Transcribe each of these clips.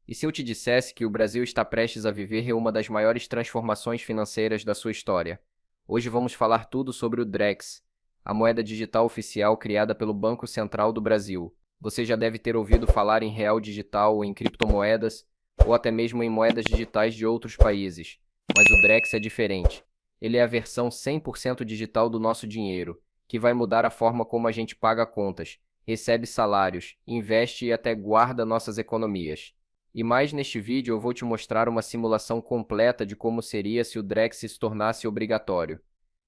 E se eu te dissesse que o Brasil está prestes a viver uma das maiores transformações financeiras da sua história? Hoje vamos falar tudo sobre o Drex, a moeda digital oficial criada pelo Banco Central do Brasil. Você já deve ter ouvido falar em real digital, em criptomoedas ou até mesmo em moedas digitais de outros países. Mas o Drex é diferente. Ele é a versão 100% digital do nosso dinheiro, que vai mudar a forma como a gente paga contas, recebe salários, investe e até guarda nossas economias. E mais neste vídeo eu vou te mostrar uma simulação completa de como seria se o Drex se tornasse obrigatório.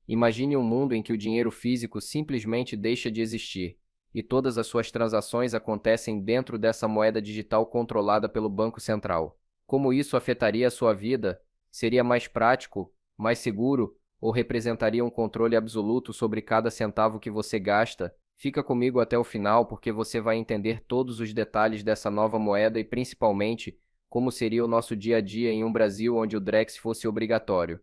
Imagine um mundo em que o dinheiro físico simplesmente deixa de existir, e todas as suas transações acontecem dentro dessa moeda digital controlada pelo Banco Central. Como isso afetaria a sua vida? Seria mais prático, mais seguro, ou representaria um controle absoluto sobre cada centavo que você gasta? Fica comigo até o final porque você vai entender todos os detalhes dessa nova moeda e principalmente como seria o nosso dia a dia em um Brasil onde o Drex fosse obrigatório.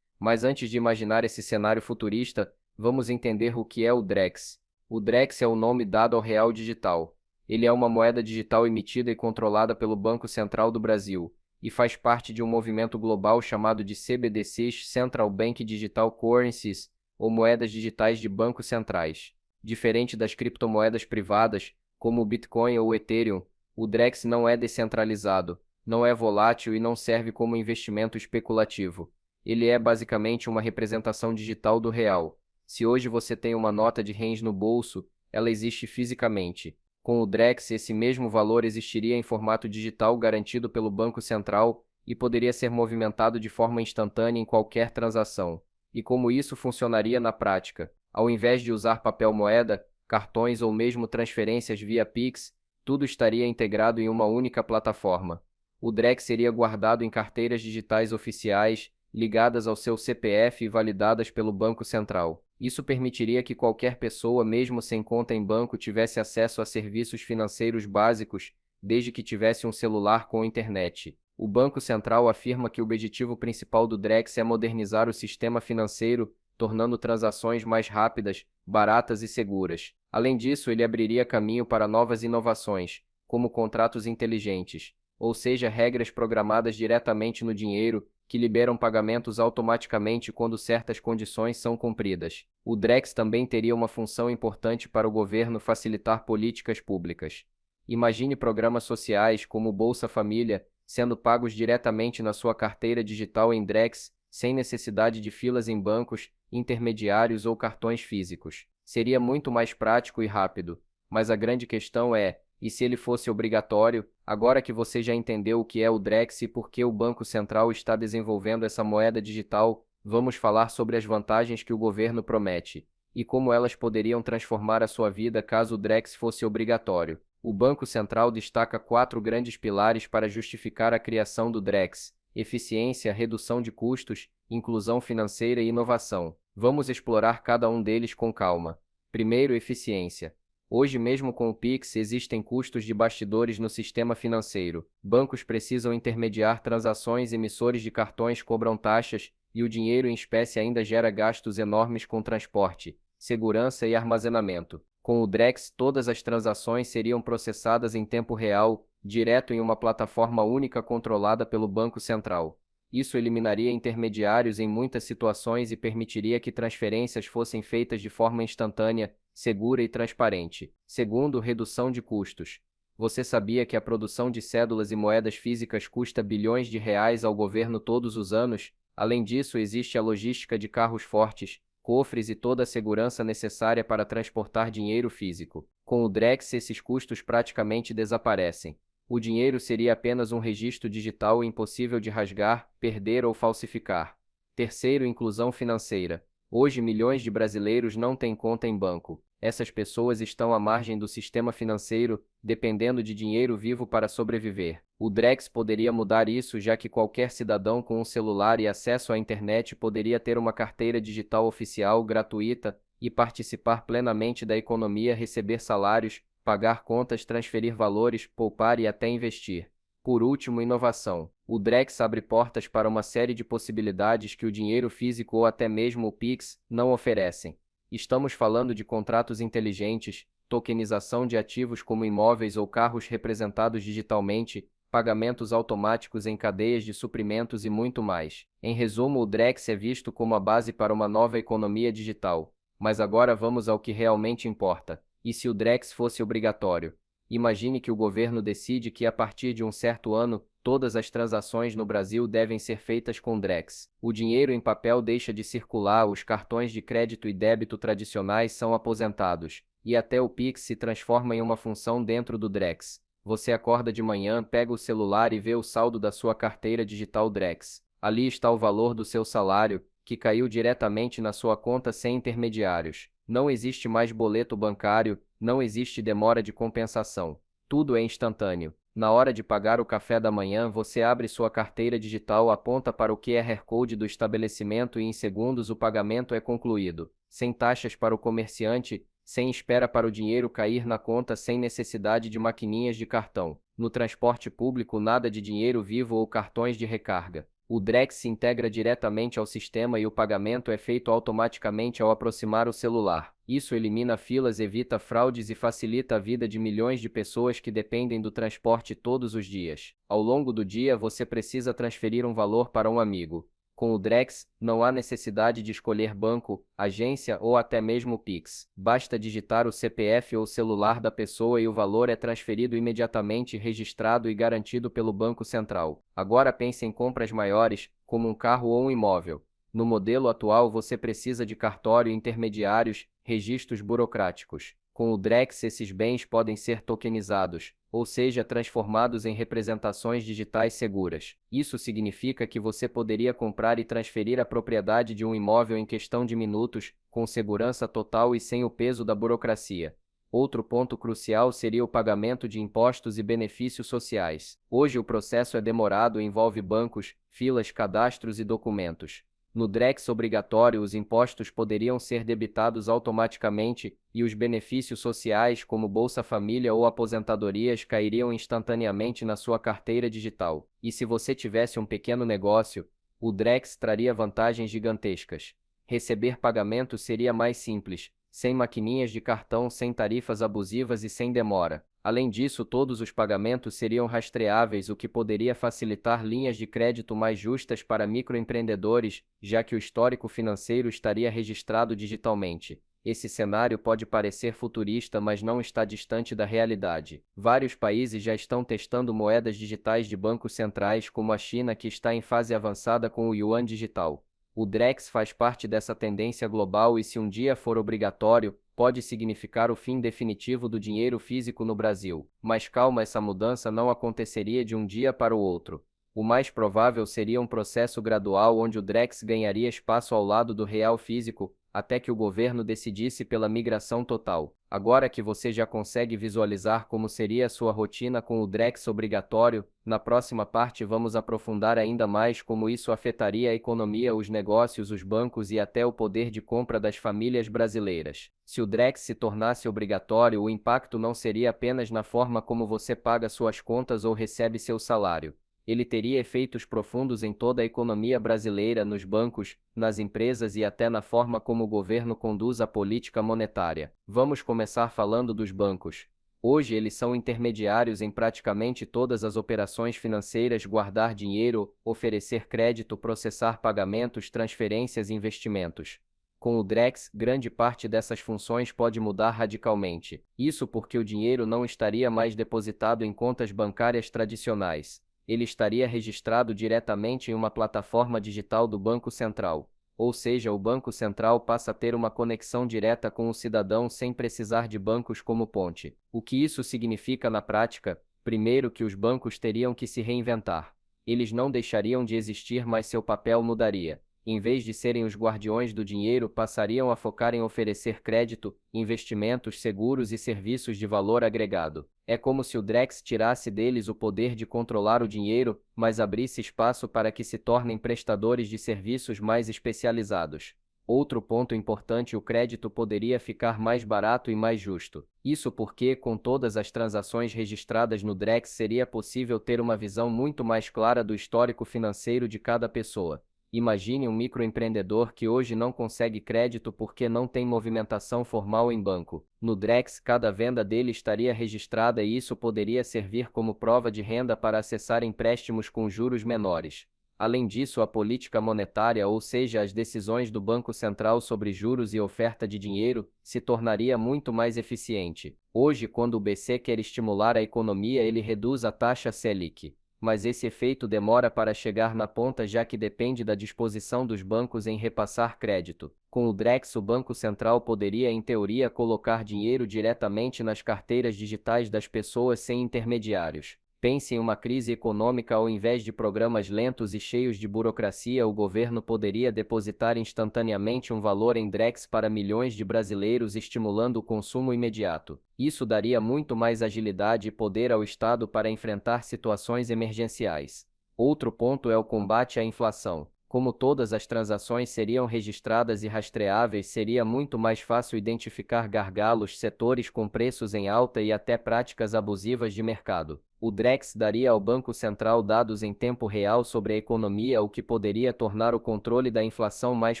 Mas antes de imaginar esse cenário futurista, vamos entender o que é o Drex. O Drex é o nome dado ao real digital. Ele é uma moeda digital emitida e controlada pelo Banco Central do Brasil e faz parte de um movimento global chamado de CBDCs, Central Bank Digital Currencies, ou moedas digitais de bancos centrais. Diferente das criptomoedas privadas, como o Bitcoin ou o Ethereum, o Drex não é descentralizado, não é volátil e não serve como investimento especulativo. Ele é basicamente uma representação digital do real. Se hoje você tem uma nota de R$ 100 no bolso, ela existe fisicamente. Com o Drex, esse mesmo valor existiria em formato digital garantido pelo Banco Central e poderia ser movimentado de forma instantânea em qualquer transação. E como isso funcionaria na prática? Ao invés de usar papel moeda, cartões ou mesmo transferências via Pix, tudo estaria integrado em uma única plataforma. O Drex seria guardado em carteiras digitais oficiais, ligadas ao seu CPF e validadas pelo Banco Central. Isso permitiria que qualquer pessoa, mesmo sem conta em banco, tivesse acesso a serviços financeiros básicos, desde que tivesse um celular com internet. O Banco Central afirma que o objetivo principal do Drex é modernizar o sistema financeiro, tornando transações mais rápidas, baratas e seguras. Além disso, ele abriria caminho para novas inovações, como contratos inteligentes, ou seja, regras programadas diretamente no dinheiro, que liberam pagamentos automaticamente quando certas condições são cumpridas. O Drex também teria uma função importante para o governo facilitar políticas públicas. Imagine programas sociais como o Bolsa Família sendo pagos diretamente na sua carteira digital em Drex, sem necessidade de filas em bancos, intermediários ou cartões físicos. Seria muito mais prático e rápido, mas a grande questão é: e se ele fosse obrigatório? Agora que você já entendeu o que é o Drex e por que o Banco Central está desenvolvendo essa moeda digital, vamos falar sobre as vantagens que o governo promete e como elas poderiam transformar a sua vida caso o Drex fosse obrigatório. O Banco Central destaca 4 grandes pilares para justificar a criação do Drex: eficiência, redução de custos, inclusão financeira e inovação. Vamos explorar cada um deles com calma. Primeiro, eficiência. Hoje, mesmo com o Pix, existem custos de bastidores no sistema financeiro. Bancos precisam intermediar transações, emissores de cartões cobram taxas, e o dinheiro em espécie ainda gera gastos enormes com transporte, segurança e armazenamento. Com o Drex, todas as transações seriam processadas em tempo real, direto em uma plataforma única controlada pelo Banco Central. Isso eliminaria intermediários em muitas situações e permitiria que transferências fossem feitas de forma instantânea, segura e transparente. Segundo, redução de custos. Você sabia que a produção de cédulas e moedas físicas custa bilhões de reais ao governo todos os anos? Além disso, existe a logística de carros fortes, cofres e toda a segurança necessária para transportar dinheiro físico. Com o Drex, esses custos praticamente desaparecem. O dinheiro seria apenas um registro digital impossível de rasgar, perder ou falsificar. Terceiro, inclusão financeira. Hoje, milhões de brasileiros não têm conta em banco. Essas pessoas estão à margem do sistema financeiro, dependendo de dinheiro vivo para sobreviver. O Drex poderia mudar isso, já que qualquer cidadão com um celular e acesso à internet poderia ter uma carteira digital oficial gratuita e participar plenamente da economia, receber salários, pagar contas, transferir valores, poupar e até investir. Por último, inovação. O Drex abre portas para uma série de possibilidades que o dinheiro físico ou até mesmo o Pix não oferecem. Estamos falando de contratos inteligentes, tokenização de ativos como imóveis ou carros representados digitalmente, pagamentos automáticos em cadeias de suprimentos e muito mais. Em resumo, o Drex é visto como a base para uma nova economia digital. Mas agora vamos ao que realmente importa. E se o Drex fosse obrigatório? Imagine que o governo decide que, a partir de um certo ano, todas as transações no Brasil devem ser feitas com Drex. O dinheiro em papel deixa de circular, os cartões de crédito e débito tradicionais são aposentados, e até o Pix se transforma em uma função dentro do Drex. Você acorda de manhã, pega o celular e vê o saldo da sua carteira digital Drex. Ali está o valor do seu salário, que caiu diretamente na sua conta sem intermediários. Não existe mais boleto bancário, não existe demora de compensação. Tudo é instantâneo. Na hora de pagar o café da manhã, você abre sua carteira digital, aponta para o QR Code do estabelecimento e em segundos o pagamento é concluído. Sem taxas para o comerciante, sem espera para o dinheiro cair na conta, sem necessidade de maquininhas de cartão. No transporte público, nada de dinheiro vivo ou cartões de recarga. O Drex se integra diretamente ao sistema e o pagamento é feito automaticamente ao aproximar o celular. Isso elimina filas, evita fraudes e facilita a vida de milhões de pessoas que dependem do transporte todos os dias. Ao longo do dia, você precisa transferir um valor para um amigo. Com o Drex, não há necessidade de escolher banco, agência ou até mesmo Pix. Basta digitar o CPF ou celular da pessoa e o valor é transferido imediatamente, registrado e garantido pelo Banco Central. Agora pense em compras maiores, como um carro ou um imóvel. No modelo atual, você precisa de cartório, intermediários, registros burocráticos. Com o Drex, esses bens podem ser tokenizados, ou seja, transformados em representações digitais seguras. Isso significa que você poderia comprar e transferir a propriedade de um imóvel em questão de minutos, com segurança total e sem o peso da burocracia. Outro ponto crucial seria o pagamento de impostos e benefícios sociais. Hoje o processo é demorado e envolve bancos, filas, cadastros e documentos. No Drex obrigatório, os impostos poderiam ser debitados automaticamente e os benefícios sociais, como Bolsa Família ou aposentadorias, cairiam instantaneamente na sua carteira digital. E se você tivesse um pequeno negócio, o Drex traria vantagens gigantescas. Receber pagamentos seria mais simples, sem maquininhas de cartão, sem tarifas abusivas e sem demora. Além disso, todos os pagamentos seriam rastreáveis, o que poderia facilitar linhas de crédito mais justas para microempreendedores, já que o histórico financeiro estaria registrado digitalmente. Esse cenário pode parecer futurista, mas não está distante da realidade. Vários países já estão testando moedas digitais de bancos centrais, como a China, que está em fase avançada com o Yuan digital. O Drex faz parte dessa tendência global e, se um dia for obrigatório, pode significar o fim definitivo do dinheiro físico no Brasil. Mas calma, essa mudança não aconteceria de um dia para o outro. O mais provável seria um processo gradual onde o Drex ganharia espaço ao lado do real físico, até que o governo decidisse pela migração total. Agora que você já consegue visualizar como seria a sua rotina com o Drex obrigatório, na próxima parte vamos aprofundar ainda mais como isso afetaria a economia, os negócios, os bancos e até o poder de compra das famílias brasileiras. Se o Drex se tornasse obrigatório, o impacto não seria apenas na forma como você paga suas contas ou recebe seu salário. Ele teria efeitos profundos em toda a economia brasileira, nos bancos, nas empresas e até na forma como o governo conduz a política monetária. Vamos começar falando dos bancos. Hoje eles são intermediários em praticamente todas as operações financeiras: guardar dinheiro, oferecer crédito, processar pagamentos, transferências e investimentos. Com o Drex, grande parte dessas funções pode mudar radicalmente. Isso porque o dinheiro não estaria mais depositado em contas bancárias tradicionais. Ele estaria registrado diretamente em uma plataforma digital do Banco Central. Ou seja, o Banco Central passa a ter uma conexão direta com o cidadão sem precisar de bancos como ponte. O que isso significa na prática? Primeiro, que os bancos teriam que se reinventar. Eles não deixariam de existir, mas seu papel mudaria. Em vez de serem os guardiões do dinheiro, passariam a focar em oferecer crédito, investimentos, seguros e serviços de valor agregado. É como se o Drex tirasse deles o poder de controlar o dinheiro, mas abrisse espaço para que se tornem prestadores de serviços mais especializados. Outro ponto importante: o crédito poderia ficar mais barato e mais justo. Isso porque, com todas as transações registradas no Drex, seria possível ter uma visão muito mais clara do histórico financeiro de cada pessoa. Imagine um microempreendedor que hoje não consegue crédito porque não tem movimentação formal em banco. No Drex, cada venda dele estaria registrada e isso poderia servir como prova de renda para acessar empréstimos com juros menores. Além disso, a política monetária, ou seja, as decisões do Banco Central sobre juros e oferta de dinheiro, se tornaria muito mais eficiente. Hoje, quando o BC quer estimular a economia, ele reduz a taxa Selic. Mas esse efeito demora para chegar na ponta, já que depende da disposição dos bancos em repassar crédito. Com o Drex, o Banco Central poderia, em teoria, colocar dinheiro diretamente nas carteiras digitais das pessoas sem intermediários. Pense em uma crise econômica, ao invés de programas lentos e cheios de burocracia, o governo poderia depositar instantaneamente um valor em Drex para milhões de brasileiros, estimulando o consumo imediato. Isso daria muito mais agilidade e poder ao Estado para enfrentar situações emergenciais. Outro ponto é o combate à inflação. Como todas as transações seriam registradas e rastreáveis, seria muito mais fácil identificar gargalos, setores com preços em alta e até práticas abusivas de mercado. O Drex daria ao Banco Central dados em tempo real sobre a economia, o que poderia tornar o controle da inflação mais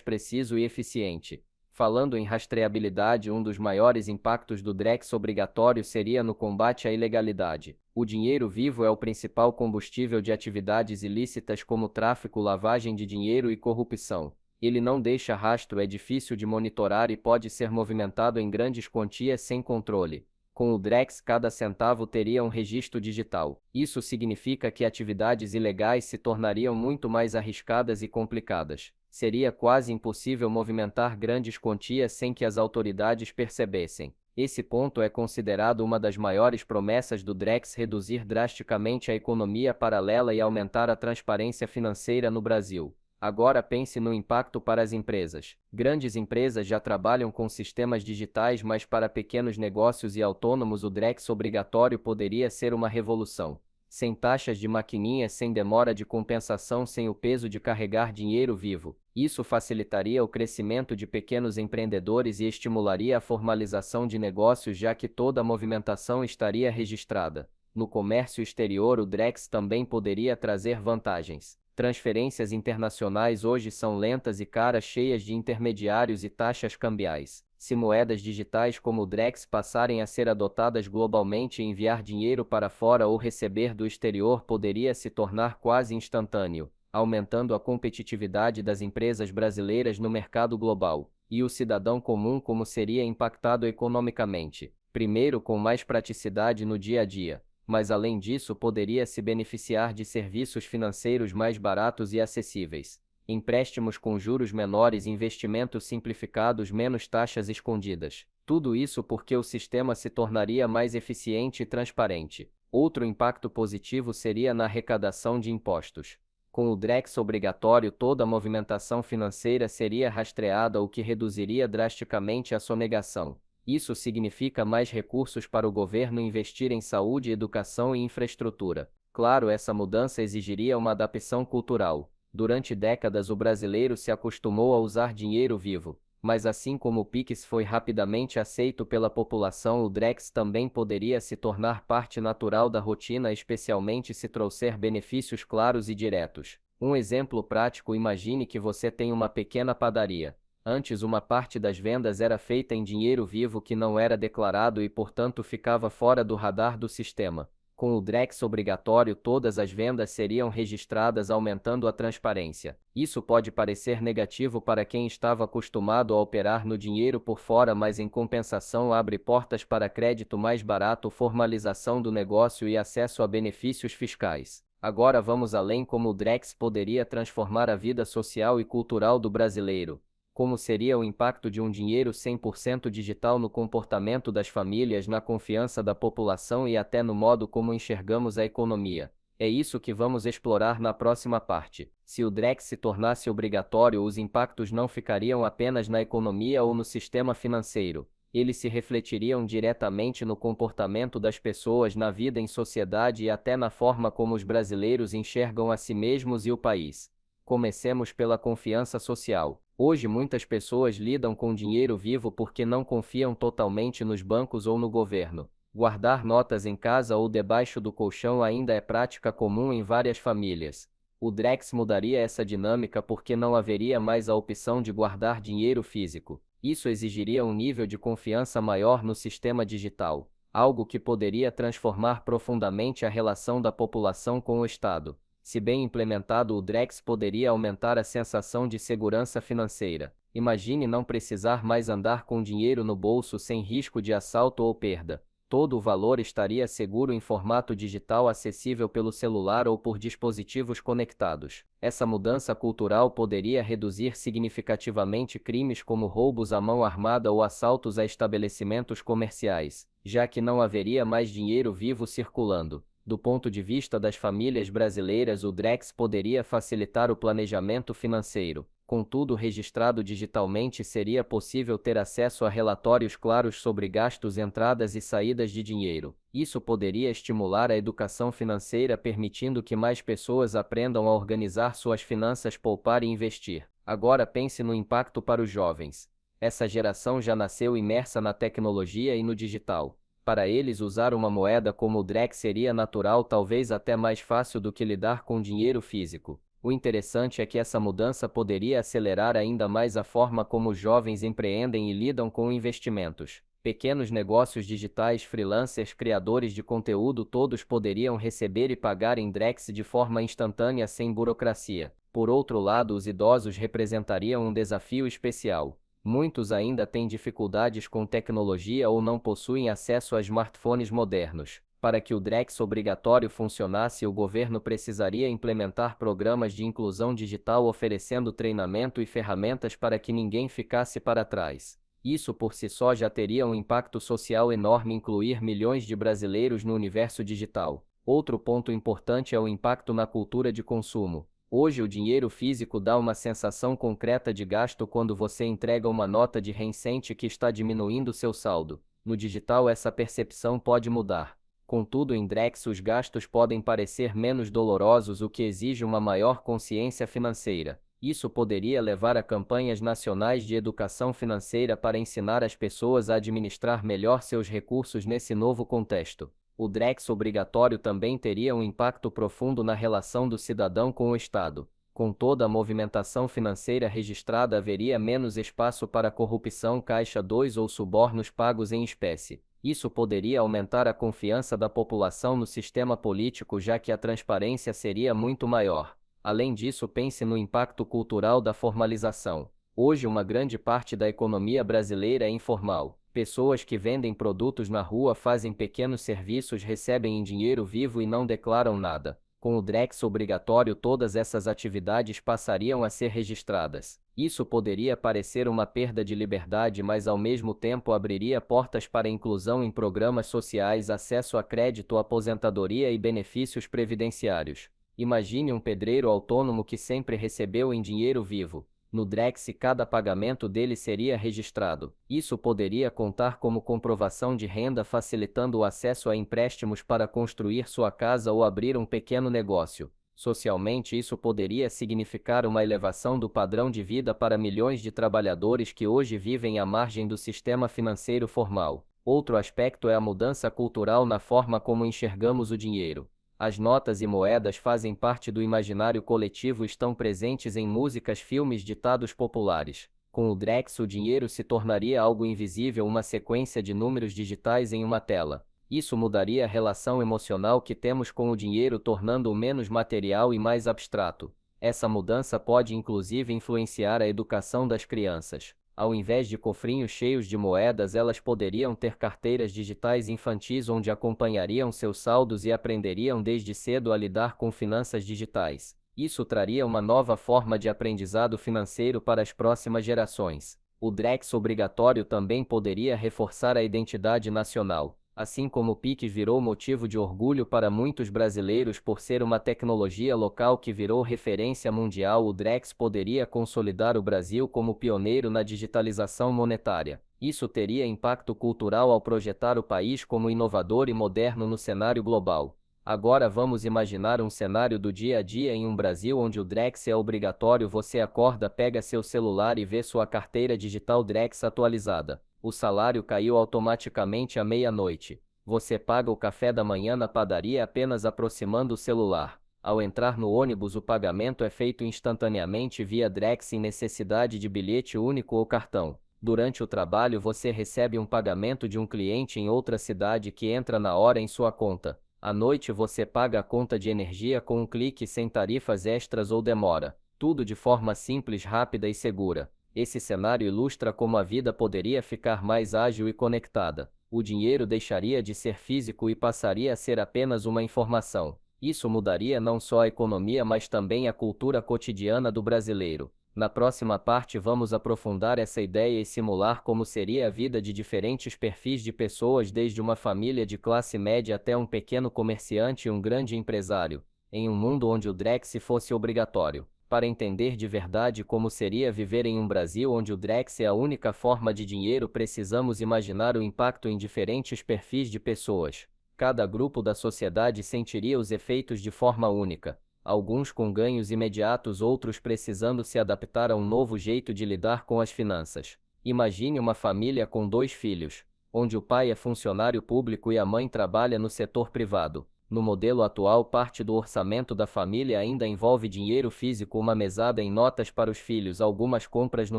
preciso e eficiente. Falando em rastreabilidade, um dos maiores impactos do Drex obrigatório seria no combate à ilegalidade. O dinheiro vivo é o principal combustível de atividades ilícitas como tráfico, lavagem de dinheiro e corrupção. Ele não deixa rastro, é difícil de monitorar e pode ser movimentado em grandes quantias sem controle. Com o Drex, cada centavo teria um registro digital. Isso significa que atividades ilegais se tornariam muito mais arriscadas e complicadas. Seria quase impossível movimentar grandes quantias sem que as autoridades percebessem. Esse ponto é considerado uma das maiores promessas do Drex: reduzir drasticamente a economia paralela e aumentar a transparência financeira no Brasil. Agora pense no impacto para as empresas. Grandes empresas já trabalham com sistemas digitais, mas para pequenos negócios e autônomos o Drex obrigatório poderia ser uma revolução. Sem taxas de maquininha, sem demora de compensação, sem o peso de carregar dinheiro vivo. Isso facilitaria o crescimento de pequenos empreendedores e estimularia a formalização de negócios, já que toda a movimentação estaria registrada. No comércio exterior, o Drex também poderia trazer vantagens. Transferências internacionais hoje são lentas e caras, cheias de intermediários e taxas cambiais. Se moedas digitais como o Drex passarem a ser adotadas globalmente, enviar dinheiro para fora ou receber do exterior poderia se tornar quase instantâneo, aumentando a competitividade das empresas brasileiras no mercado global. E o cidadão comum, como seria impactado economicamente? Primeiro, com mais praticidade no dia a dia. Mas além disso, poderia se beneficiar de serviços financeiros mais baratos e acessíveis. Empréstimos com juros menores, investimentos simplificados, menos taxas escondidas. Tudo isso porque o sistema se tornaria mais eficiente e transparente. Outro impacto positivo seria na arrecadação de impostos. Com o Drex obrigatório, toda a movimentação financeira seria rastreada, o que reduziria drasticamente a sonegação. Isso significa mais recursos para o governo investir em saúde, educação e infraestrutura. Claro, essa mudança exigiria uma adaptação cultural. Durante décadas o brasileiro se acostumou a usar dinheiro vivo, mas assim como o Pix foi rapidamente aceito pela população, o Drex também poderia se tornar parte natural da rotina, especialmente se trouxer benefícios claros e diretos. Um exemplo prático: imagine que você tem uma pequena padaria. Antes, uma parte das vendas era feita em dinheiro vivo que não era declarado e, portanto, ficava fora do radar do sistema. Com o Drex obrigatório, todas as vendas seriam registradas, aumentando a transparência. Isso pode parecer negativo para quem estava acostumado a operar no dinheiro por fora, mas em compensação abre portas para crédito mais barato, formalização do negócio e acesso a benefícios fiscais. Agora vamos além: como o Drex poderia transformar a vida social e cultural do brasileiro. Como seria o impacto de um dinheiro 100% digital no comportamento das famílias, na confiança da população e até no modo como enxergamos a economia? É isso que vamos explorar na próxima parte. Se o Drex se tornasse obrigatório, os impactos não ficariam apenas na economia ou no sistema financeiro. Eles se refletiriam diretamente no comportamento das pessoas, na vida em sociedade e até na forma como os brasileiros enxergam a si mesmos e o país. Comecemos pela confiança social. Hoje muitas pessoas lidam com dinheiro vivo porque não confiam totalmente nos bancos ou no governo. Guardar notas em casa ou debaixo do colchão ainda é prática comum em várias famílias. O Drex mudaria essa dinâmica porque não haveria mais a opção de guardar dinheiro físico. Isso exigiria um nível de confiança maior no sistema digital, algo que poderia transformar profundamente a relação da população com o Estado. Se bem implementado, o Drex poderia aumentar a sensação de segurança financeira. Imagine não precisar mais andar com dinheiro no bolso sem risco de assalto ou perda. Todo o valor estaria seguro em formato digital acessível pelo celular ou por dispositivos conectados. Essa mudança cultural poderia reduzir significativamente crimes como roubos à mão armada ou assaltos a estabelecimentos comerciais, já que não haveria mais dinheiro vivo circulando. Do ponto de vista das famílias brasileiras, o Drex poderia facilitar o planejamento financeiro. Com tudo registrado digitalmente, seria possível ter acesso a relatórios claros sobre gastos, entradas e saídas de dinheiro. Isso poderia estimular a educação financeira, permitindo que mais pessoas aprendam a organizar suas finanças, poupar e investir. Agora pense no impacto para os jovens. Essa geração já nasceu imersa na tecnologia e no digital. Para eles, usar uma moeda como o Drex seria natural, talvez até mais fácil do que lidar com dinheiro físico. O interessante é que essa mudança poderia acelerar ainda mais a forma como os jovens empreendem e lidam com investimentos. Pequenos negócios digitais, freelancers, criadores de conteúdo, todos poderiam receber e pagar em Drex de forma instantânea sem burocracia. Por outro lado, os idosos representariam um desafio especial. Muitos ainda têm dificuldades com tecnologia ou não possuem acesso a smartphones modernos. Para que o Drex obrigatório funcionasse, o governo precisaria implementar programas de inclusão digital oferecendo treinamento e ferramentas para que ninguém ficasse para trás. Isso por si só já teria um impacto social enorme, incluir milhões de brasileiros no universo digital. Outro ponto importante é o impacto na cultura de consumo. Hoje o dinheiro físico dá uma sensação concreta de gasto quando você entrega uma nota de recente que está diminuindo seu saldo. No digital essa percepção pode mudar. Contudo, em Drex os gastos podem parecer menos dolorosos, o que exige uma maior consciência financeira. Isso poderia levar a campanhas nacionais de educação financeira para ensinar as pessoas a administrar melhor seus recursos nesse novo contexto. O Drex obrigatório também teria um impacto profundo na relação do cidadão com o Estado. Com toda a movimentação financeira registrada, haveria menos espaço para corrupção, caixa 2 ou subornos pagos em espécie. Isso poderia aumentar a confiança da população no sistema político, já que a transparência seria muito maior. Além disso, pense no impacto cultural da formalização. Hoje, uma grande parte da economia brasileira é informal. Pessoas que vendem produtos na rua, fazem pequenos serviços, recebem em dinheiro vivo e não declaram nada. Com o Drex obrigatório, todas essas atividades passariam a ser registradas. Isso poderia parecer uma perda de liberdade, mas ao mesmo tempo abriria portas para inclusão em programas sociais, acesso a crédito, aposentadoria e benefícios previdenciários. Imagine um pedreiro autônomo que sempre recebeu em dinheiro vivo. No Drex, cada pagamento dele seria registrado. Isso poderia contar como comprovação de renda, facilitando o acesso a empréstimos para construir sua casa ou abrir um pequeno negócio. Socialmente, isso poderia significar uma elevação do padrão de vida para milhões de trabalhadores que hoje vivem à margem do sistema financeiro formal. Outro aspecto é a mudança cultural na forma como enxergamos o dinheiro. As notas e moedas fazem parte do imaginário coletivo, estão presentes em músicas, filmes, ditados populares. Com o Drex, o dinheiro se tornaria algo invisível, uma sequência de números digitais em uma tela. Isso mudaria a relação emocional que temos com o dinheiro, tornando-o menos material e mais abstrato. Essa mudança pode inclusive influenciar a educação das crianças. Ao invés de cofrinhos cheios de moedas, elas poderiam ter carteiras digitais infantis onde acompanhariam seus saldos e aprenderiam desde cedo a lidar com finanças digitais. Isso traria uma nova forma de aprendizado financeiro para as próximas gerações. O Drex obrigatório também poderia reforçar a identidade nacional. Assim como o Pix virou motivo de orgulho para muitos brasileiros por ser uma tecnologia local que virou referência mundial, o Drex poderia consolidar o Brasil como pioneiro na digitalização monetária. Isso teria impacto cultural ao projetar o país como inovador e moderno no cenário global. Agora vamos imaginar um cenário do dia a dia em um Brasil onde o Drex é obrigatório. Você acorda, pega seu celular e vê sua carteira digital Drex atualizada. O salário caiu automaticamente à meia-noite. Você paga o café da manhã na padaria apenas aproximando o celular. Ao entrar no ônibus, o pagamento é feito instantaneamente via Drex sem necessidade de bilhete único ou cartão. Durante o trabalho, você recebe um pagamento de um cliente em outra cidade que entra na hora em sua conta. À noite, você paga a conta de energia com um clique sem tarifas extras ou demora. Tudo de forma simples, rápida e segura. Esse cenário ilustra como a vida poderia ficar mais ágil e conectada. O dinheiro deixaria de ser físico e passaria a ser apenas uma informação. Isso mudaria não só a economia, mas também a cultura cotidiana do brasileiro. Na próxima parte vamos aprofundar essa ideia e simular como seria a vida de diferentes perfis de pessoas, desde uma família de classe média até um pequeno comerciante e um grande empresário, em um mundo onde o Drex fosse obrigatório. Para entender de verdade como seria viver em um Brasil onde o Drex é a única forma de dinheiro, precisamos imaginar o impacto em diferentes perfis de pessoas. Cada grupo da sociedade sentiria os efeitos de forma única. Alguns com ganhos imediatos, outros precisando se adaptar a um novo jeito de lidar com as finanças. Imagine uma família com 2 filhos, onde o pai é funcionário público e a mãe trabalha no setor privado. No modelo atual, parte do orçamento da família ainda envolve dinheiro físico, uma mesada em notas para os filhos, algumas compras no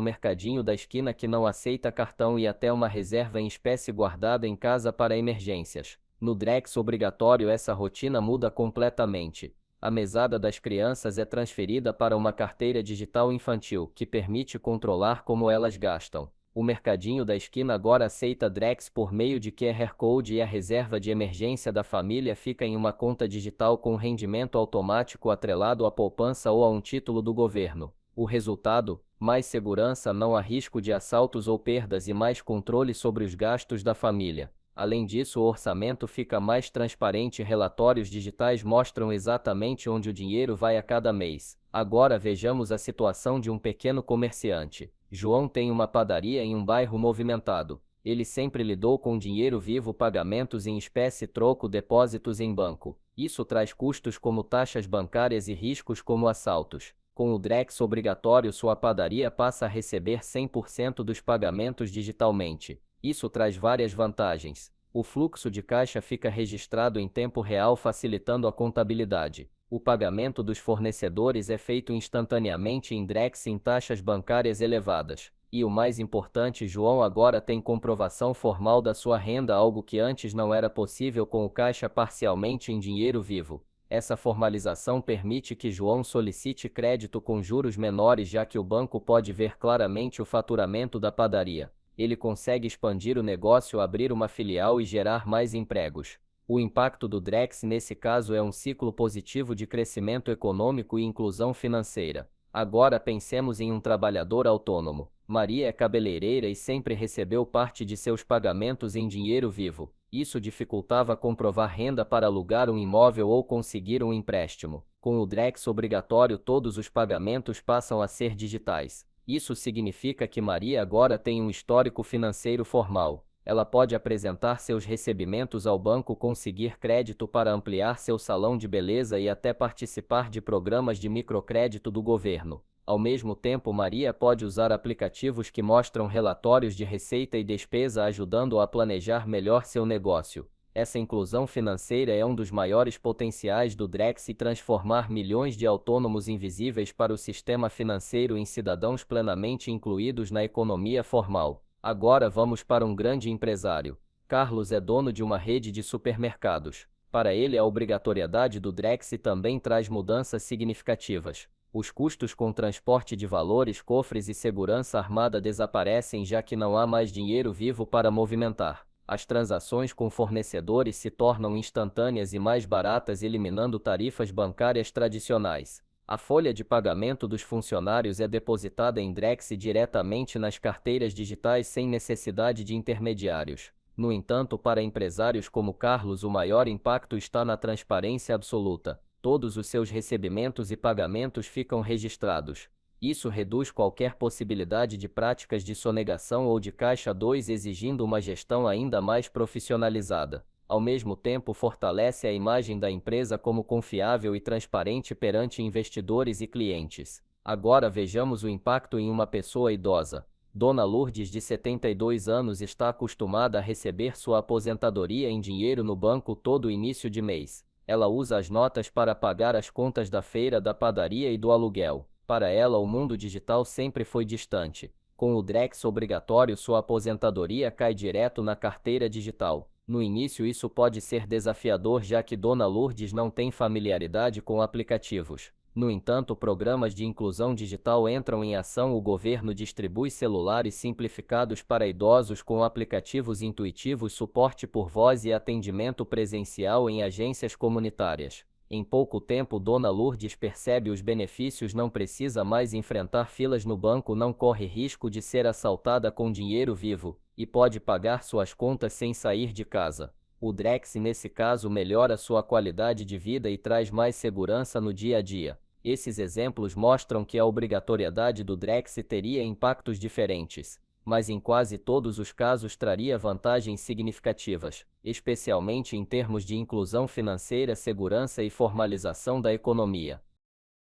mercadinho da esquina que não aceita cartão e até uma reserva em espécie guardada em casa para emergências. No Drex obrigatório, essa rotina muda completamente. A mesada das crianças é transferida para uma carteira digital infantil, que permite controlar como elas gastam. O mercadinho da esquina agora aceita Drex por meio de QR Code e a reserva de emergência da família fica em uma conta digital com rendimento automático atrelado à poupança ou a um título do governo. O resultado? Mais segurança, não há risco de assaltos ou perdas e mais controle sobre os gastos da família. Além disso, o orçamento fica mais transparente e relatórios digitais mostram exatamente onde o dinheiro vai a cada mês. Agora vejamos a situação de um pequeno comerciante. João tem uma padaria em um bairro movimentado. Ele sempre lidou com dinheiro vivo, pagamentos em espécie, troco, depósitos em banco. Isso traz custos como taxas bancárias e riscos como assaltos. Com o Drex obrigatório, sua padaria passa a receber 100% dos pagamentos digitalmente. Isso traz várias vantagens. O fluxo de caixa fica registrado em tempo real, facilitando a contabilidade. O pagamento dos fornecedores é feito instantaneamente em Drex sem taxas bancárias elevadas. E o mais importante, João agora tem comprovação formal da sua renda, algo que antes não era possível com o caixa parcialmente em dinheiro vivo. Essa formalização permite que João solicite crédito com juros menores, já que o banco pode ver claramente o faturamento da padaria. Ele consegue expandir o negócio, abrir uma filial e gerar mais empregos. O impacto do Drex nesse caso é um ciclo positivo de crescimento econômico e inclusão financeira. Agora pensemos em um trabalhador autônomo. Maria é cabeleireira e sempre recebeu parte de seus pagamentos em dinheiro vivo. Isso dificultava comprovar renda para alugar um imóvel ou conseguir um empréstimo. Com o Drex obrigatório, todos os pagamentos passam a ser digitais. Isso significa que Maria agora tem um histórico financeiro formal. Ela pode apresentar seus recebimentos ao banco, conseguir crédito para ampliar seu salão de beleza e até participar de programas de microcrédito do governo. Ao mesmo tempo, Maria pode usar aplicativos que mostram relatórios de receita e despesa, ajudando-a a planejar melhor seu negócio. Essa inclusão financeira é um dos maiores potenciais do Drex e transformar milhões de autônomos invisíveis para o sistema financeiro em cidadãos plenamente incluídos na economia formal. Agora vamos para um grande empresário. Carlos é dono de uma rede de supermercados. Para ele, a obrigatoriedade do Drex também traz mudanças significativas. Os custos com transporte de valores, cofres e segurança armada desaparecem, já que não há mais dinheiro vivo para movimentar. As transações com fornecedores se tornam instantâneas e mais baratas, eliminando tarifas bancárias tradicionais. A folha de pagamento dos funcionários é depositada em Drex diretamente nas carteiras digitais sem necessidade de intermediários. No entanto, para empresários como Carlos, o maior impacto está na transparência absoluta. Todos os seus recebimentos e pagamentos ficam registrados. Isso reduz qualquer possibilidade de práticas de sonegação ou de caixa 2, exigindo uma gestão ainda mais profissionalizada. Ao mesmo tempo, fortalece a imagem da empresa como confiável e transparente perante investidores e clientes. Agora vejamos o impacto em uma pessoa idosa. Dona Lourdes, de 72 anos, está acostumada a receber sua aposentadoria em dinheiro no banco todo início de mês. Ela usa as notas para pagar as contas da feira, da padaria e do aluguel. Para ela, o mundo digital sempre foi distante. Com o Drex obrigatório, sua aposentadoria cai direto na carteira digital. No início, isso pode ser desafiador, já que Dona Lourdes não tem familiaridade com aplicativos. No entanto, programas de inclusão digital entram em ação. O governo distribui celulares simplificados para idosos com aplicativos intuitivos, suporte por voz e atendimento presencial em agências comunitárias. Em pouco tempo, Dona Lourdes percebe os benefícios, não precisa mais enfrentar filas no banco, não corre risco de ser assaltada com dinheiro vivo, e pode pagar suas contas sem sair de casa. O Drex, nesse caso, melhora sua qualidade de vida e traz mais segurança no dia a dia. Esses exemplos mostram que a obrigatoriedade do Drex teria impactos diferentes, mas em quase todos os casos traria vantagens significativas, especialmente em termos de inclusão financeira, segurança e formalização da economia.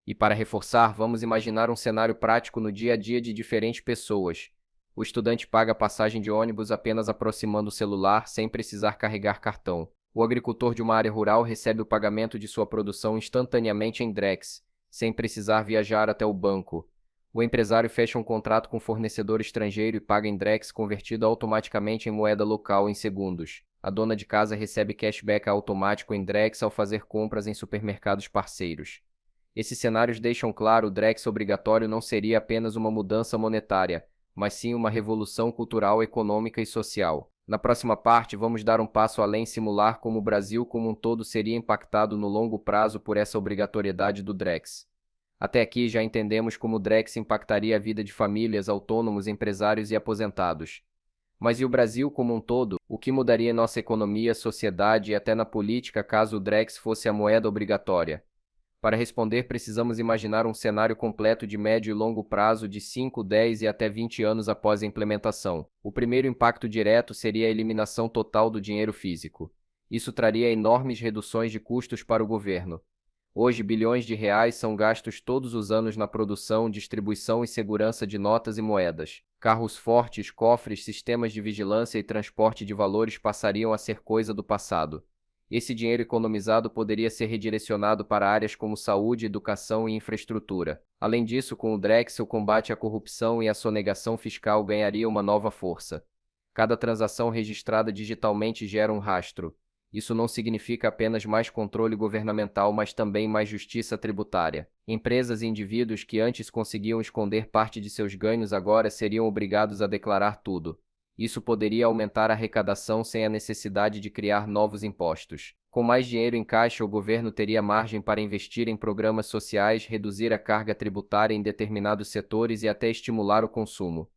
E para reforçar, vamos imaginar um cenário prático no dia a dia de diferentes pessoas. O estudante paga a passagem de ônibus apenas aproximando o celular, sem precisar carregar cartão. O agricultor de uma área rural recebe o pagamento de sua produção instantaneamente em Drex, sem precisar viajar até o banco. O empresário fecha um contrato com fornecedor estrangeiro e paga em Drex convertido automaticamente em moeda local em segundos. A dona de casa recebe cashback automático em Drex ao fazer compras em supermercados parceiros. Esses cenários deixam claro: o Drex obrigatório não seria apenas uma mudança monetária, mas sim uma revolução cultural, econômica e social. Na próxima parte, vamos dar um passo além e simular como o Brasil como um todo seria impactado no longo prazo por essa obrigatoriedade do Drex. Até aqui já entendemos como o Drex impactaria a vida de famílias, autônomos, empresários e aposentados. Mas e o Brasil como um todo? O que mudaria em nossa economia, sociedade e até na política caso o Drex fosse a moeda obrigatória? Para responder, precisamos imaginar um cenário completo de médio e longo prazo de 5, 10 e até 20 anos após a implementação. O primeiro impacto direto seria a eliminação total do dinheiro físico. Isso traria enormes reduções de custos para o governo. Hoje, bilhões de reais são gastos todos os anos na produção, distribuição e segurança de notas e moedas. Carros fortes, cofres, sistemas de vigilância e transporte de valores passariam a ser coisa do passado. Esse dinheiro economizado poderia ser redirecionado para áreas como saúde, educação e infraestrutura. Além disso, com o Drex, o combate à corrupção e à sonegação fiscal ganharia uma nova força. Cada transação registrada digitalmente gera um rastro. Isso não significa apenas mais controle governamental, mas também mais justiça tributária. Empresas e indivíduos que antes conseguiam esconder parte de seus ganhos agora seriam obrigados a declarar tudo. Isso poderia aumentar a arrecadação sem a necessidade de criar novos impostos. Com mais dinheiro em caixa, o governo teria margem para investir em programas sociais, reduzir a carga tributária em determinados setores e até estimular o consumo.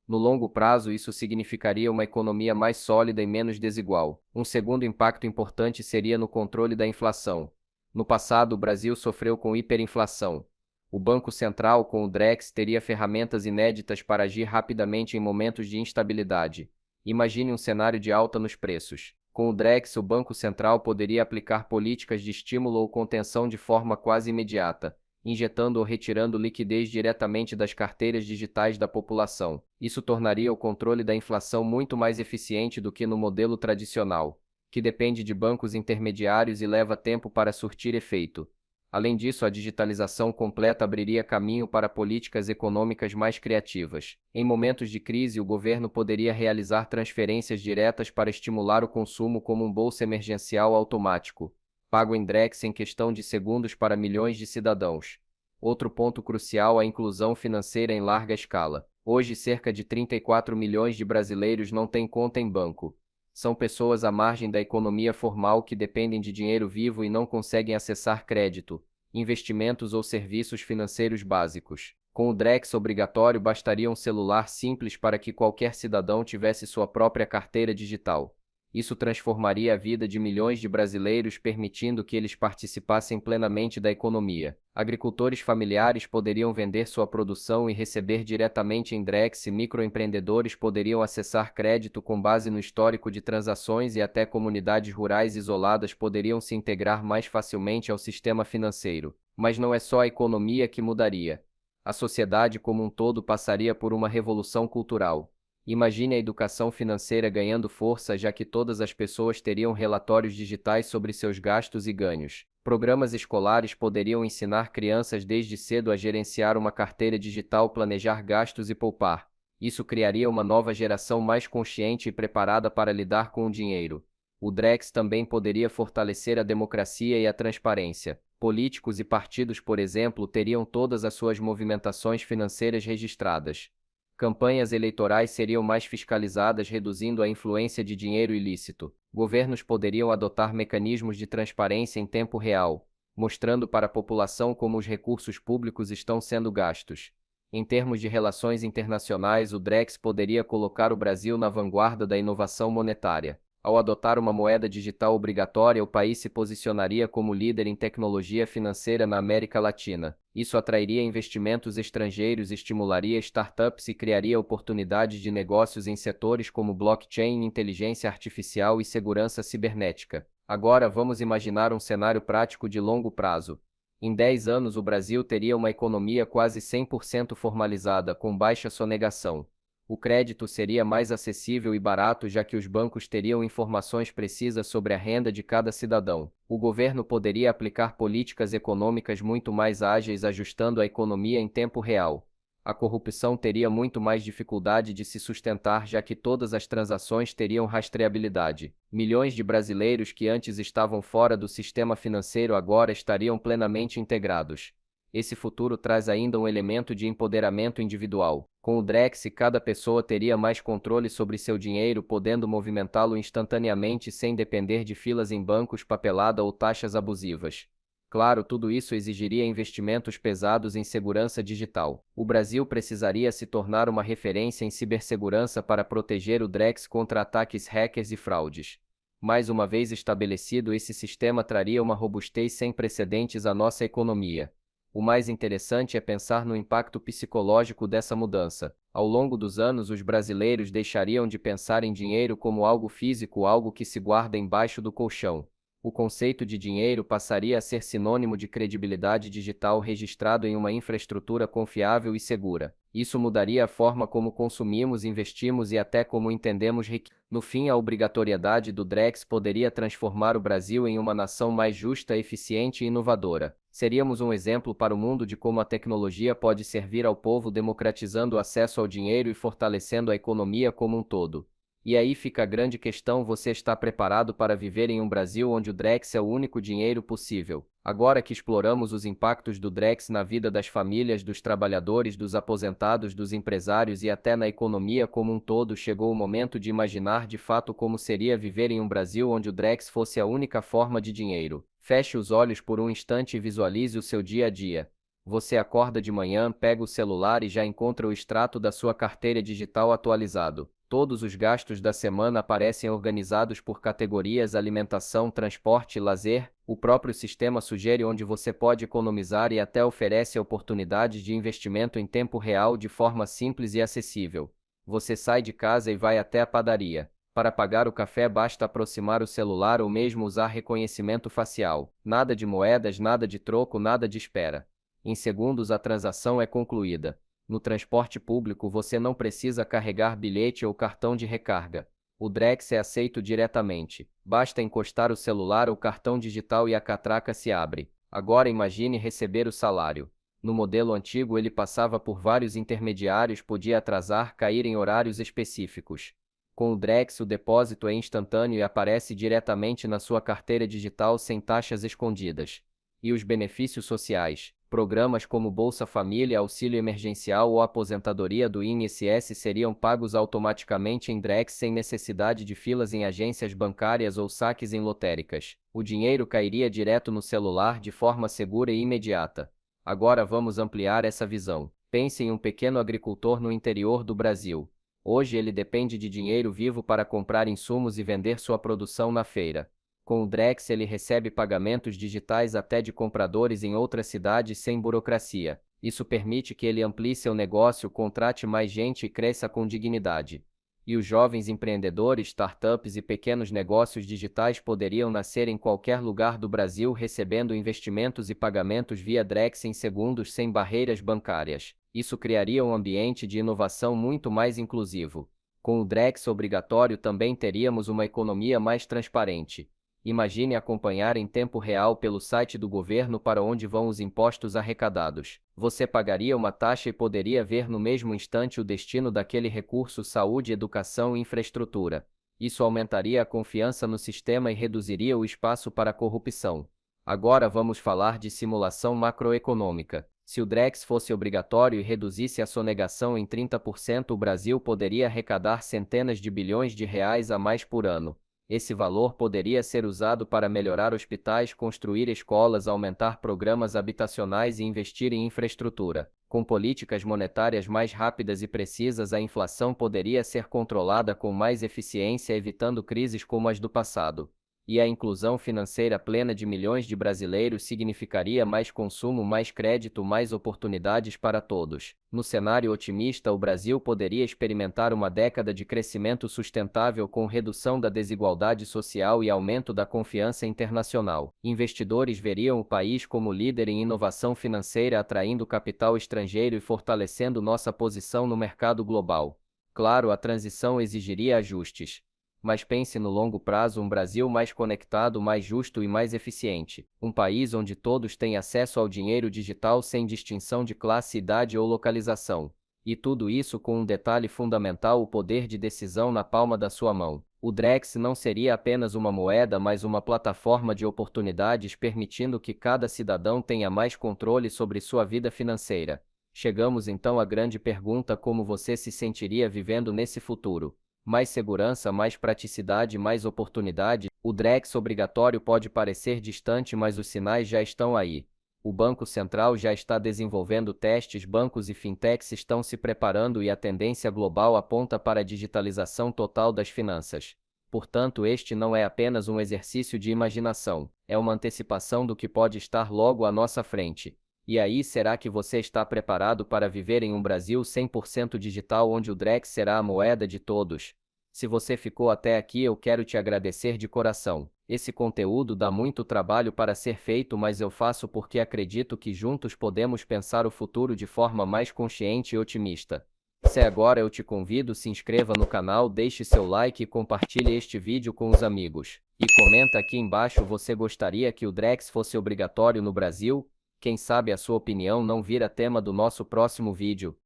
No longo prazo, isso significaria uma economia mais sólida e menos desigual. Um segundo impacto importante seria no controle da inflação. No passado, o Brasil sofreu com hiperinflação. O Banco Central, com o Drex, teria ferramentas inéditas para agir rapidamente em momentos de instabilidade. Imagine um cenário de alta nos preços. Com o Drex, o Banco Central poderia aplicar políticas de estímulo ou contenção de forma quase imediata, injetando ou retirando liquidez diretamente das carteiras digitais da população. Isso tornaria o controle da inflação muito mais eficiente do que no modelo tradicional, que depende de bancos intermediários e leva tempo para surtir efeito. Além disso, a digitalização completa abriria caminho para políticas econômicas mais criativas. Em momentos de crise, o governo poderia realizar transferências diretas para estimular o consumo, como um bolsa emergencial automático, pago em Drex em questão de segundos para milhões de cidadãos. Outro ponto crucial é a inclusão financeira em larga escala. Hoje, cerca de 34 milhões de brasileiros não têm conta em banco. São pessoas à margem da economia formal que dependem de dinheiro vivo e não conseguem acessar crédito, investimentos ou serviços financeiros básicos. Com o Drex obrigatório, bastaria um celular simples para que qualquer cidadão tivesse sua própria carteira digital. Isso transformaria a vida de milhões de brasileiros, permitindo que eles participassem plenamente da economia. Agricultores familiares poderiam vender sua produção e receber diretamente em Drex, e microempreendedores poderiam acessar crédito com base no histórico de transações, e até comunidades rurais isoladas poderiam se integrar mais facilmente ao sistema financeiro. Mas não é só a economia que mudaria. A sociedade como um todo passaria por uma revolução cultural. Imagine a educação financeira ganhando força, já que todas as pessoas teriam relatórios digitais sobre seus gastos e ganhos. Programas escolares poderiam ensinar crianças desde cedo a gerenciar uma carteira digital, planejar gastos e poupar. Isso criaria uma nova geração mais consciente e preparada para lidar com o dinheiro. O Drex também poderia fortalecer a democracia e a transparência. Políticos e partidos, por exemplo, teriam todas as suas movimentações financeiras registradas. Campanhas eleitorais seriam mais fiscalizadas, reduzindo a influência de dinheiro ilícito. Governos poderiam adotar mecanismos de transparência em tempo real, mostrando para a população como os recursos públicos estão sendo gastos. Em termos de relações internacionais, o Drex poderia colocar o Brasil na vanguarda da inovação monetária. Ao adotar uma moeda digital obrigatória, o país se posicionaria como líder em tecnologia financeira na América Latina. Isso atrairia investimentos estrangeiros, estimularia startups e criaria oportunidades de negócios em setores como blockchain, inteligência artificial e segurança cibernética. Agora vamos imaginar um cenário prático de longo prazo. Em 10 anos, o Brasil teria uma economia quase 100% formalizada, com baixa sonegação. O crédito seria mais acessível e barato, já que os bancos teriam informações precisas sobre a renda de cada cidadão. O governo poderia aplicar políticas econômicas muito mais ágeis, ajustando a economia em tempo real. A corrupção teria muito mais dificuldade de se sustentar, já que todas as transações teriam rastreabilidade. Milhões de brasileiros que antes estavam fora do sistema financeiro agora estariam plenamente integrados. Esse futuro traz ainda um elemento de empoderamento individual. Com o Drex, cada pessoa teria mais controle sobre seu dinheiro, podendo movimentá-lo instantaneamente sem depender de filas em bancos, papelada ou taxas abusivas. Claro, tudo isso exigiria investimentos pesados em segurança digital. O Brasil precisaria se tornar uma referência em cibersegurança para proteger o Drex contra ataques hackers e fraudes. Mais uma vez estabelecido, esse sistema traria uma robustez sem precedentes à nossa economia. O mais interessante é pensar no impacto psicológico dessa mudança. Ao longo dos anos, os brasileiros deixariam de pensar em dinheiro como algo físico, algo que se guarda embaixo do colchão. O conceito de dinheiro passaria a ser sinônimo de credibilidade digital registrado em uma infraestrutura confiável e segura. Isso mudaria a forma como consumimos, investimos e até como entendemos riqueza. No fim, a obrigatoriedade do Drex poderia transformar o Brasil em uma nação mais justa, eficiente e inovadora. Seríamos um exemplo para o mundo de como a tecnologia pode servir ao povo, democratizando o acesso ao dinheiro e fortalecendo a economia como um todo. E aí fica a grande questão: você está preparado para viver em um Brasil onde o Drex é o único dinheiro possível? Agora que exploramos os impactos do Drex na vida das famílias, dos trabalhadores, dos aposentados, dos empresários e até na economia como um todo, chegou o momento de imaginar de fato como seria viver em um Brasil onde o Drex fosse a única forma de dinheiro. Feche os olhos por um instante e visualize o seu dia a dia. Você acorda de manhã, pega o celular e já encontra o extrato da sua carteira digital atualizado. Todos os gastos da semana aparecem organizados por categorias: alimentação, transporte, lazer. O próprio sistema sugere onde você pode economizar e até oferece oportunidades de investimento em tempo real de forma simples e acessível. Você sai de casa e vai até a padaria. Para pagar o café basta aproximar o celular ou mesmo usar reconhecimento facial. Nada de moedas, nada de troco, nada de espera. Em segundos a transação é concluída. No transporte público você não precisa carregar bilhete ou cartão de recarga. O Drex é aceito diretamente. Basta encostar o celular ou cartão digital e a catraca se abre. Agora imagine receber o salário. No modelo antigo ele passava por vários intermediários, podia atrasar, cair em horários específicos. Com o Drex o depósito é instantâneo e aparece diretamente na sua carteira digital sem taxas escondidas. E os benefícios sociais? Programas como Bolsa Família, auxílio emergencial ou aposentadoria do INSS seriam pagos automaticamente em Drex sem necessidade de filas em agências bancárias ou saques em lotéricas. O dinheiro cairia direto no celular de forma segura e imediata. Agora vamos ampliar essa visão. Pense em um pequeno agricultor no interior do Brasil. Hoje ele depende de dinheiro vivo para comprar insumos e vender sua produção na feira. Com o Drex ele recebe pagamentos digitais até de compradores em outras cidades sem burocracia. Isso permite que ele amplie seu negócio, contrate mais gente e cresça com dignidade. E os jovens empreendedores, startups e pequenos negócios digitais poderiam nascer em qualquer lugar do Brasil, recebendo investimentos e pagamentos via Drex em segundos sem barreiras bancárias. Isso criaria um ambiente de inovação muito mais inclusivo. Com o Drex obrigatório também teríamos uma economia mais transparente. Imagine acompanhar em tempo real pelo site do governo para onde vão os impostos arrecadados. Você pagaria uma taxa e poderia ver no mesmo instante o destino daquele recurso: saúde, educação e infraestrutura. Isso aumentaria a confiança no sistema e reduziria o espaço para a corrupção. Agora vamos falar de simulação macroeconômica. Se o Drex fosse obrigatório e reduzisse a sonegação em 30%, o Brasil poderia arrecadar centenas de bilhões de reais a mais por ano. Esse valor poderia ser usado para melhorar hospitais, construir escolas, aumentar programas habitacionais e investir em infraestrutura. Com políticas monetárias mais rápidas e precisas, a inflação poderia ser controlada com mais eficiência, evitando crises como as do passado. E a inclusão financeira plena de milhões de brasileiros significaria mais consumo, mais crédito, mais oportunidades para todos. No cenário otimista, o Brasil poderia experimentar uma década de crescimento sustentável com redução da desigualdade social e aumento da confiança internacional. Investidores veriam o país como líder em inovação financeira, atraindo capital estrangeiro e fortalecendo nossa posição no mercado global. Claro, a transição exigiria ajustes. Mas pense no longo prazo: um Brasil mais conectado, mais justo e mais eficiente. Um país onde todos têm acesso ao dinheiro digital sem distinção de classe, idade ou localização. E tudo isso com um detalhe fundamental: o poder de decisão na palma da sua mão. O Drex não seria apenas uma moeda, mas uma plataforma de oportunidades, permitindo que cada cidadão tenha mais controle sobre sua vida financeira. Chegamos então à grande pergunta: como você se sentiria vivendo nesse futuro? Mais segurança, mais praticidade, mais oportunidade? O Drex obrigatório pode parecer distante, mas os sinais já estão aí. O Banco Central já está desenvolvendo testes, bancos e fintechs estão se preparando e a tendência global aponta para a digitalização total das finanças. Portanto, este não é apenas um exercício de imaginação, é uma antecipação do que pode estar logo à nossa frente. E aí, será que você está preparado para viver em um Brasil 100% digital, onde o Drex será a moeda de todos? Se você ficou até aqui, eu quero te agradecer de coração. Esse conteúdo dá muito trabalho para ser feito, mas eu faço porque acredito que juntos podemos pensar o futuro de forma mais consciente e otimista. Se agora eu te convido, se inscreva no canal, deixe seu like e compartilhe este vídeo com os amigos. E comenta aqui embaixo: você gostaria que o Drex fosse obrigatório no Brasil? Quem sabe a sua opinião não vira tema do nosso próximo vídeo.